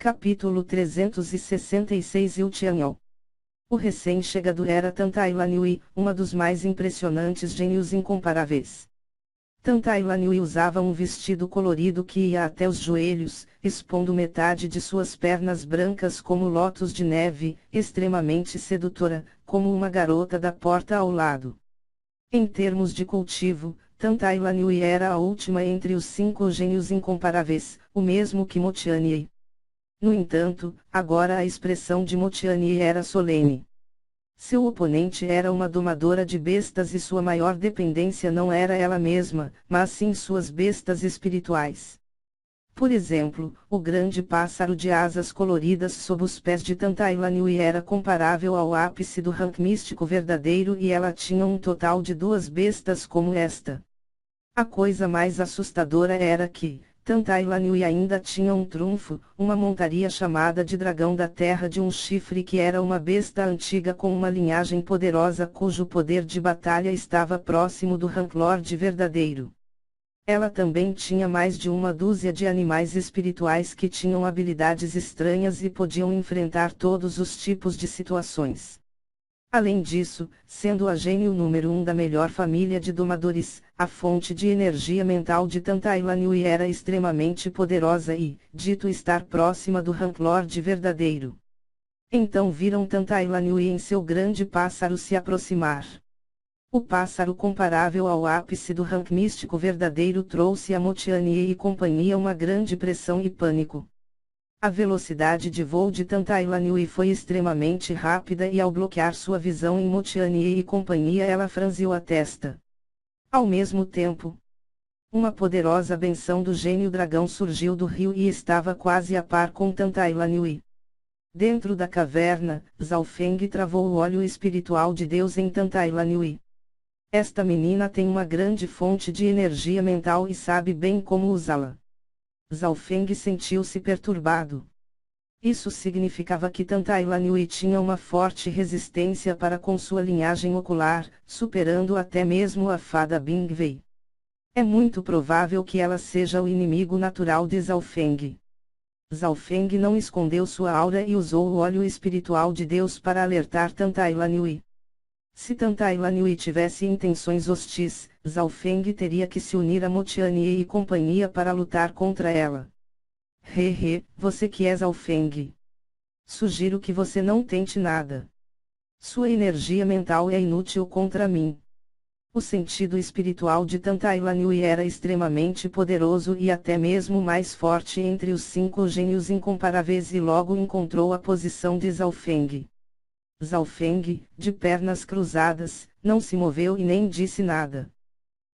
Capítulo 366 Iltianhao. O recém-chegado era Tantailanui, uma dos mais impressionantes gênios incomparáveis. Tantailanui usava um vestido colorido que ia até os joelhos, expondo metade de suas pernas brancas como lótus de neve, extremamente sedutora, como uma garota da porta ao lado. Em termos de cultivo, Tantailanui era a última entre os 5 gênios incomparáveis, o mesmo que Motianyi. No entanto, agora a expressão de Motianyi era solene. Seu oponente era uma domadora de bestas e sua maior dependência não era ela mesma, mas sim suas bestas espirituais. Por exemplo, o grande pássaro de asas coloridas sob os pés de Tantailanui era comparável ao ápice do rank místico verdadeiro e ela tinha um total de 2 bestas como esta. A coisa mais assustadora era que, Tantailanui ainda tinha um trunfo, uma montaria chamada de Dragão da Terra de um chifre que era uma besta antiga com uma linhagem poderosa cujo poder de batalha estava próximo do Rank Lord verdadeiro. Ela também tinha mais de uma dúzia de animais espirituais que tinham habilidades estranhas e podiam enfrentar todos os tipos de situações. Além disso, sendo a gênio número 1 da melhor família de domadores, a fonte de energia mental de Tantailanui era extremamente poderosa e, dito estar próxima do Rank Lord verdadeiro. Então viram Tantailanui em seu grande pássaro se aproximar. O pássaro comparável ao ápice do rank místico verdadeiro trouxe a Motianyi e companhia uma grande pressão e pânico. A velocidade de voo de Tantailanui foi extremamente rápida e ao bloquear sua visão em Motianyi e companhia ela franziu a testa. Ao mesmo tempo, uma poderosa benção do gênio dragão surgiu do rio e estava quase a par com Tantailanui. Dentro da caverna, Zhao Feng travou o óleo espiritual de Deus em Tantailanui. Esta menina tem uma grande fonte de energia mental e sabe bem como usá-la. Zhao Feng sentiu-se perturbado. Isso significava que Tantailanui tinha uma forte resistência para com sua linhagem ocular, superando até mesmo a fada Bingwei. É muito provável que ela seja o inimigo natural de Zhao Feng. Zhao Feng não escondeu sua aura e usou o óleo espiritual de Deus para alertar Tantailanui. Se Tantailanui tivesse intenções hostis, Zhao Feng teria que se unir a Motianyi e companhia para lutar contra ela. Você que é Zhao Feng. Sugiro que você não tente nada. Sua energia mental é inútil contra mim. O sentido espiritual de Tantailanui era extremamente poderoso e até mesmo mais forte entre os 5 gênios incomparáveis e logo encontrou a posição de Zhao Feng. Zhao Feng, de pernas cruzadas, não se moveu e nem disse nada.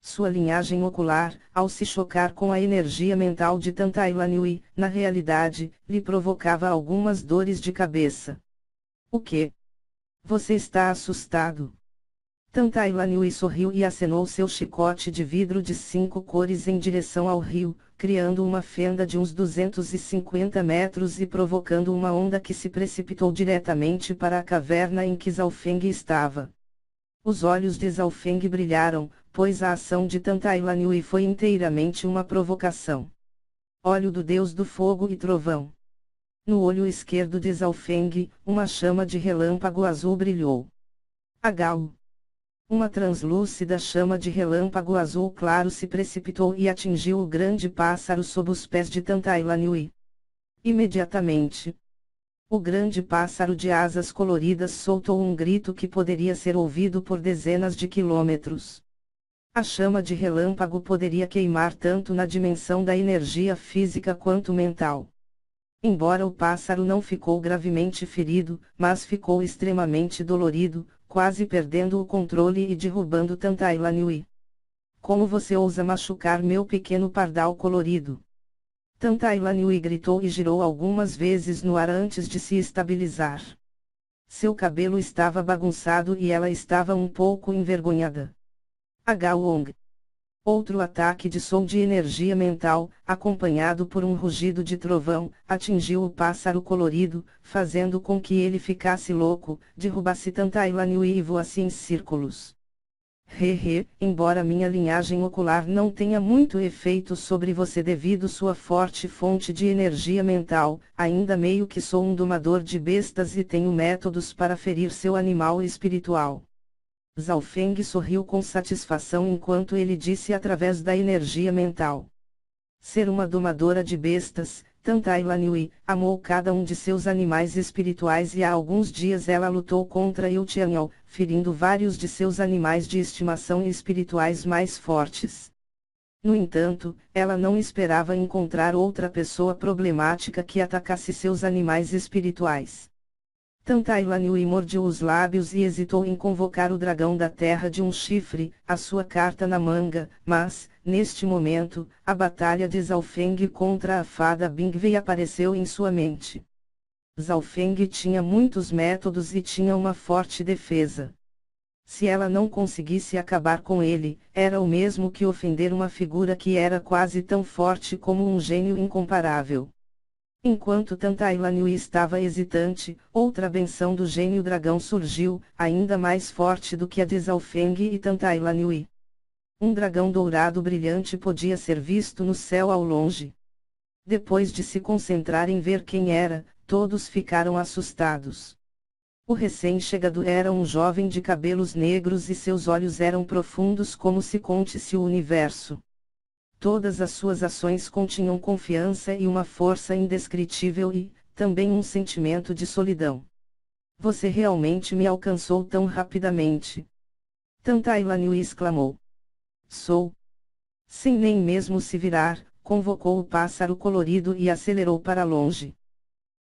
Sua linhagem ocular, ao se chocar com a energia mental de Tantailanui, na realidade, lhe provocava algumas dores de cabeça. O quê? Você está assustado? Tantailanui sorriu e acenou seu chicote de vidro de 5 cores em direção ao rio, criando uma fenda de uns 250 metros e provocando uma onda que se precipitou diretamente para a caverna em que Zhao Feng estava. Os olhos de Zhao Feng brilharam, pois a ação de Tantailanui foi inteiramente uma provocação. Olho do Deus do Fogo e Trovão. No olho esquerdo de Zhao Feng, uma chama de relâmpago azul brilhou. Agao. Uma translúcida chama de relâmpago azul claro se precipitou e atingiu o grande pássaro sob os pés de Tantailanui. Imediatamente, o grande pássaro de asas coloridas soltou um grito que poderia ser ouvido por dezenas de quilômetros. A chama de relâmpago poderia queimar tanto na dimensão da energia física quanto mental. Embora o pássaro não ficou gravemente ferido, mas ficou extremamente dolorido, quase perdendo o controle e derrubando Tantailanui. Como você ousa machucar meu pequeno pardal colorido? Tantailanui gritou e girou algumas vezes no ar antes de se estabilizar. Seu cabelo estava bagunçado e ela estava um pouco envergonhada. Agawong. Outro ataque de som de energia mental, acompanhado por um rugido de trovão, atingiu o pássaro colorido, fazendo com que ele ficasse louco, derrubasse Tantailanui e voasse em círculos. Embora minha linhagem ocular não tenha muito efeito sobre você devido sua forte fonte de energia mental, ainda meio que sou um domador de bestas e tenho métodos para ferir seu animal espiritual. Zhao Feng sorriu com satisfação enquanto ele disse através da energia mental. Ser uma domadora de bestas, Tantai Lanhui amou cada um de seus animais espirituais e há alguns dias ela lutou contra Yu Tianyao, ferindo vários de seus animais de estimação espirituais mais fortes. No entanto, ela não esperava encontrar outra pessoa problemática que atacasse seus animais espirituais. Tantai Lanhui mordeu os lábios e hesitou em convocar o dragão da terra de um chifre, a sua carta na manga, mas, neste momento, a batalha de Zhao Feng contra a fada Bingwei apareceu em sua mente. Zhao Feng tinha muitos métodos e tinha uma forte defesa. Se ela não conseguisse acabar com ele, era o mesmo que ofender uma figura que era quase tão forte como um gênio incomparável. Enquanto Tantai Lanhui estava hesitante, outra benção do gênio dragão surgiu, ainda mais forte do que a de Zhao Feng e Tantai Lanhui. Um dragão dourado brilhante podia ser visto no céu ao longe. Depois de se concentrar em ver quem era, todos ficaram assustados. O recém-chegado era um jovem de cabelos negros e seus olhos eram profundos como se contisse o universo. Todas as suas ações continham confiança e uma força indescritível e, também um sentimento de solidão. Você realmente me alcançou tão rapidamente. Tantai Lanhui exclamou. Sou. Sem nem mesmo se virar, convocou o pássaro colorido e acelerou para longe.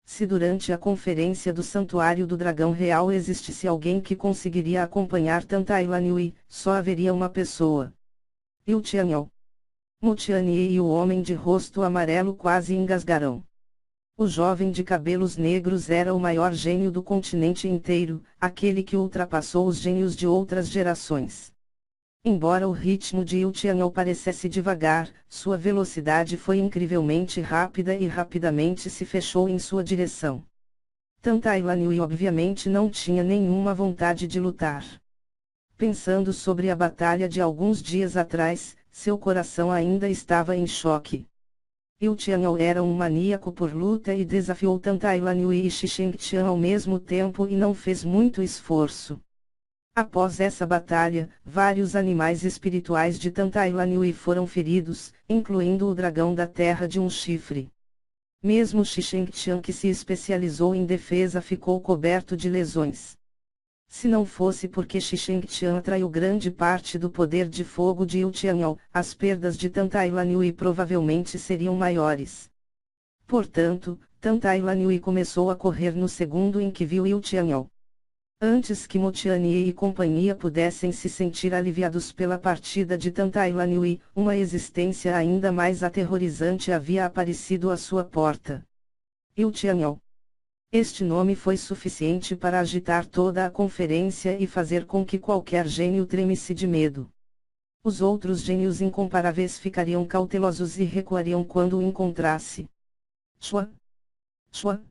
Se durante a conferência do Santuário do Dragão Real existisse alguém que conseguiria acompanhar Tantai Lanhui, só haveria uma pessoa. Yu Tianyao. Mu Tianyi e o homem de rosto amarelo quase engasgaram. O jovem de cabelos negros era o maior gênio do continente inteiro, aquele que ultrapassou os gênios de outras gerações. Embora o ritmo de Yu Tianyao parecesse devagar, sua velocidade foi incrivelmente rápida e rapidamente se fechou em sua direção. Tantai Lanhui obviamente não tinha nenhuma vontade de lutar. Pensando sobre a batalha de alguns dias atrás, seu coração ainda estava em choque. Yu Tianyao era um maníaco por luta e desafiou Tantai Lanhui e Xishengtian ao mesmo tempo e não fez muito esforço. Após essa batalha, vários animais espirituais de Tantai Lanhui foram feridos, incluindo o dragão da terra de um chifre. Mesmo Xishengtian que se especializou em defesa ficou coberto de lesões. Se não fosse porque Xishengtian atraiu grande parte do poder de fogo de Yu Tianyao, as perdas de Tantai Lanhui provavelmente seriam maiores. Portanto, Tantai Lanhui começou a correr no segundo em que viu Yu Tianyao. Antes que Mu Tianyi e companhia pudessem se sentir aliviados pela partida de Tantai Lanhui, uma existência ainda mais aterrorizante havia aparecido à sua porta. Yu Tianyao. Este nome foi suficiente para agitar toda a conferência e fazer com que qualquer gênio tremesse de medo. Os outros gênios incomparáveis ficariam cautelosos e recuariam quando o encontrasse. Chua! Chua!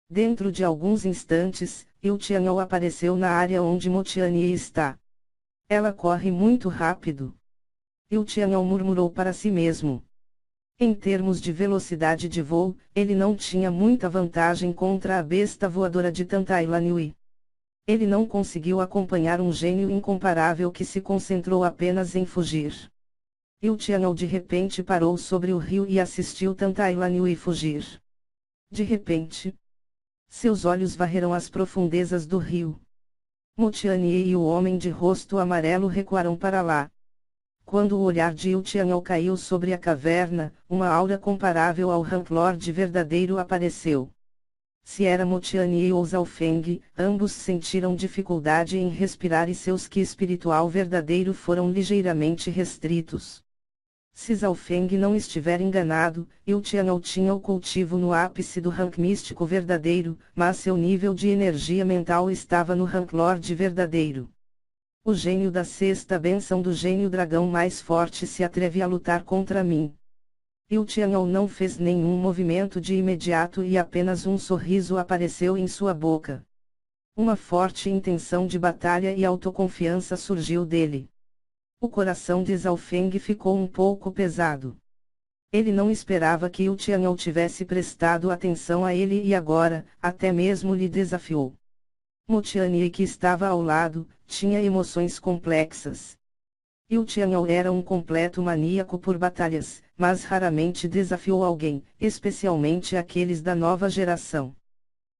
Dentro de alguns instantes, Yu Tianyao apareceu na área onde Mu Tianyi está. Ela corre muito rápido. Yu Tianyao murmurou para si mesmo. Em termos de velocidade de voo, ele não tinha muita vantagem contra a besta voadora de Tantai Lanhui. Ele não conseguiu acompanhar um gênio incomparável que se concentrou apenas em fugir. Yu Tianyao de repente parou sobre o rio e assistiu Tantai Lanhui fugir. De repente, seus olhos varreram as profundezas do rio. Mu Tianyi e o homem de rosto amarelo recuaram para lá. Quando o olhar de Yu Tianyao caiu sobre a caverna, uma aura comparável ao Ranklord verdadeiro apareceu. Se era Mu Tianyi ou Zhao Feng, ambos sentiram dificuldade em respirar e seus ki espiritual verdadeiro foram ligeiramente restritos. Se Zhao Feng não estiver enganado, Yu Tianyao tinha o cultivo no ápice do rank místico verdadeiro, mas seu nível de energia mental estava no Ranklord verdadeiro. O gênio da sexta bênção do gênio dragão mais forte se atreve a lutar contra mim. Yu Tianyao não fez nenhum movimento de imediato e apenas um sorriso apareceu em sua boca. Uma forte intenção de batalha e autoconfiança surgiu dele. O coração de Zhao Feng ficou um pouco pesado. Ele não esperava que Yu Tianyao tivesse prestado atenção a ele e agora, até mesmo lhe desafiou. Mo Tianyi, que estava ao lado, tinha emoções complexas. Yu Tianyao era um completo maníaco por batalhas, mas raramente desafiou alguém, especialmente aqueles da nova geração.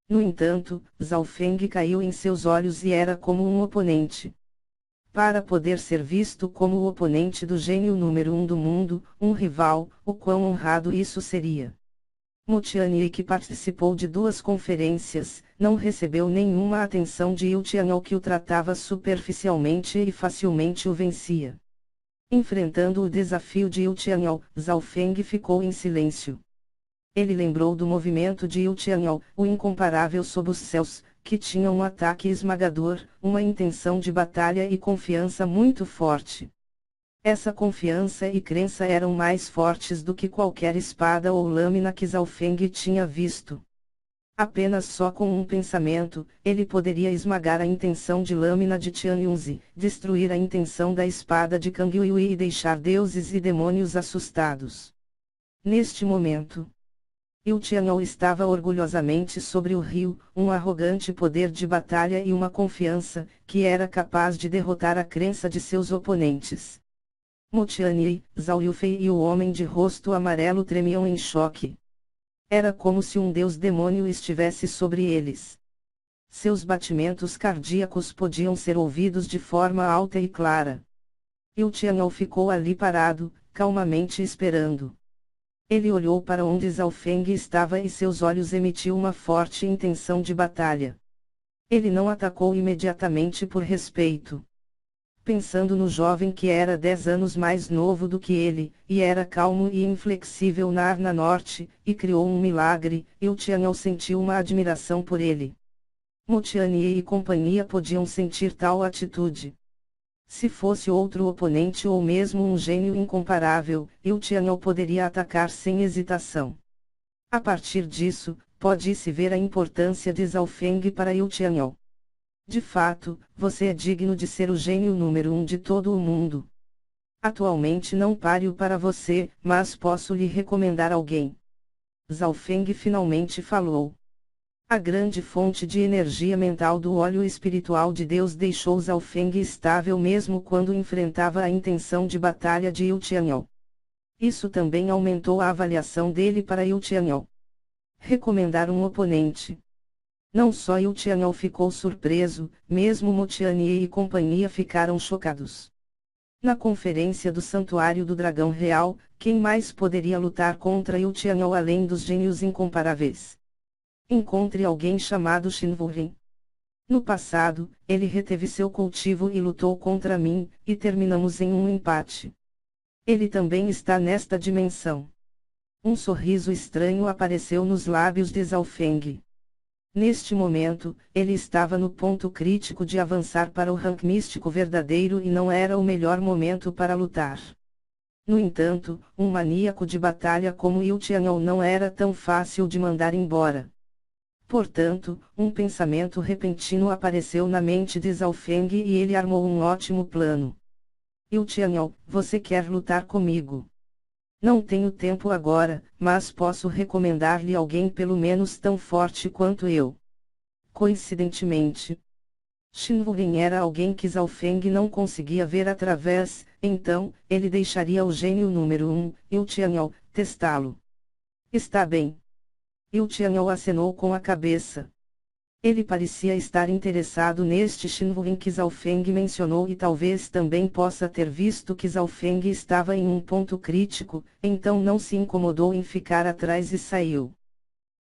No entanto, Zhao Feng caiu em seus olhos e era como um oponente. Para poder ser visto como o oponente do gênio número 1 do mundo, um rival, o quão honrado isso seria. Mo Tianyi, que participou de 2 conferências, não recebeu nenhuma atenção de Yu Tianyao, que o tratava superficialmente e facilmente o vencia. Enfrentando o desafio de Yu Tianyao, Zhao Feng ficou em silêncio. Ele lembrou do movimento de Yu Tianyao, o incomparável sob os céus, que tinha um ataque esmagador, uma intenção de batalha e confiança muito forte. Essa confiança e crença eram mais fortes do que qualquer espada ou lâmina que Zhao Feng tinha visto. Apenas só com um pensamento, ele poderia esmagar a intenção de lâmina de Tian Yunzi, destruir a intenção da espada de Kang Yui e deixar deuses e demônios assustados. Neste momento, Yu Tianyao estava orgulhosamente sobre o rio, um arrogante poder de batalha e uma confiança, que era capaz de derrotar a crença de seus oponentes. Mo Tianyi, Zhao Yufei e o homem de rosto amarelo tremiam em choque. Era como se um deus demônio estivesse sobre eles. Seus batimentos cardíacos podiam ser ouvidos de forma alta e clara. Yu Tianyao ficou ali parado, calmamente esperando. Ele olhou para onde Zhao Feng estava e seus olhos emitiu uma forte intenção de batalha. Ele não atacou imediatamente por respeito. Pensando no jovem que era 10 anos mais novo do que ele, e era calmo e inflexível na Arna Norte, e criou um milagre, Yu Tianyao sentiu uma admiração por ele. Mo Tianyi e companhia podiam sentir tal atitude. Se fosse outro oponente ou mesmo um gênio incomparável, Yu Tianyao poderia atacar sem hesitação. A partir disso, pode-se ver a importância de Zhao Feng para Yu Tianyao. De fato, você é digno de ser o gênio número 1 de todo o mundo. Atualmente não páreo para você, mas posso lhe recomendar alguém. Zhao Feng finalmente falou. A grande fonte de energia mental do óleo espiritual de Deus deixou Zhao Feng estável mesmo quando enfrentava a intenção de batalha de Yu Tianyao. Isso também aumentou a avaliação dele para Yu Tianyao. Recomendar um oponente. Não só Yu Tianyao ficou surpreso, mesmo Mo Tianyi e companhia ficaram chocados. Na conferência do Santuário do Dragão Real, quem mais poderia lutar contra Yu Tianyao além dos gênios incomparáveis? Encontre alguém chamado Shin Wuling. No passado, ele reteve seu cultivo e lutou contra mim, e terminamos em um empate. Ele também está nesta dimensão. Um sorriso estranho apareceu nos lábios de Zhao Feng. Neste momento, ele estava no ponto crítico de avançar para o rank místico verdadeiro e não era o melhor momento para lutar. No entanto, um maníaco de batalha como Yu Tianyao não era tão fácil de mandar embora. Portanto, um pensamento repentino apareceu na mente de Zhao Feng e ele armou um ótimo plano. Yu Tianyao, você quer lutar comigo? Não tenho tempo agora, mas posso recomendar-lhe alguém pelo menos tão forte quanto eu. Coincidentemente, Shin Wuling era alguém que Zhao Feng não conseguia ver através, então, ele deixaria o gênio número 1, Yu Tianyao, testá-lo. Está bem. Yu Tianyao acenou com a cabeça. Ele parecia estar interessado neste Shin Wuling que Zhao Feng mencionou e talvez também possa ter visto que Zhao Feng estava em um ponto crítico, então não se incomodou em ficar atrás e saiu.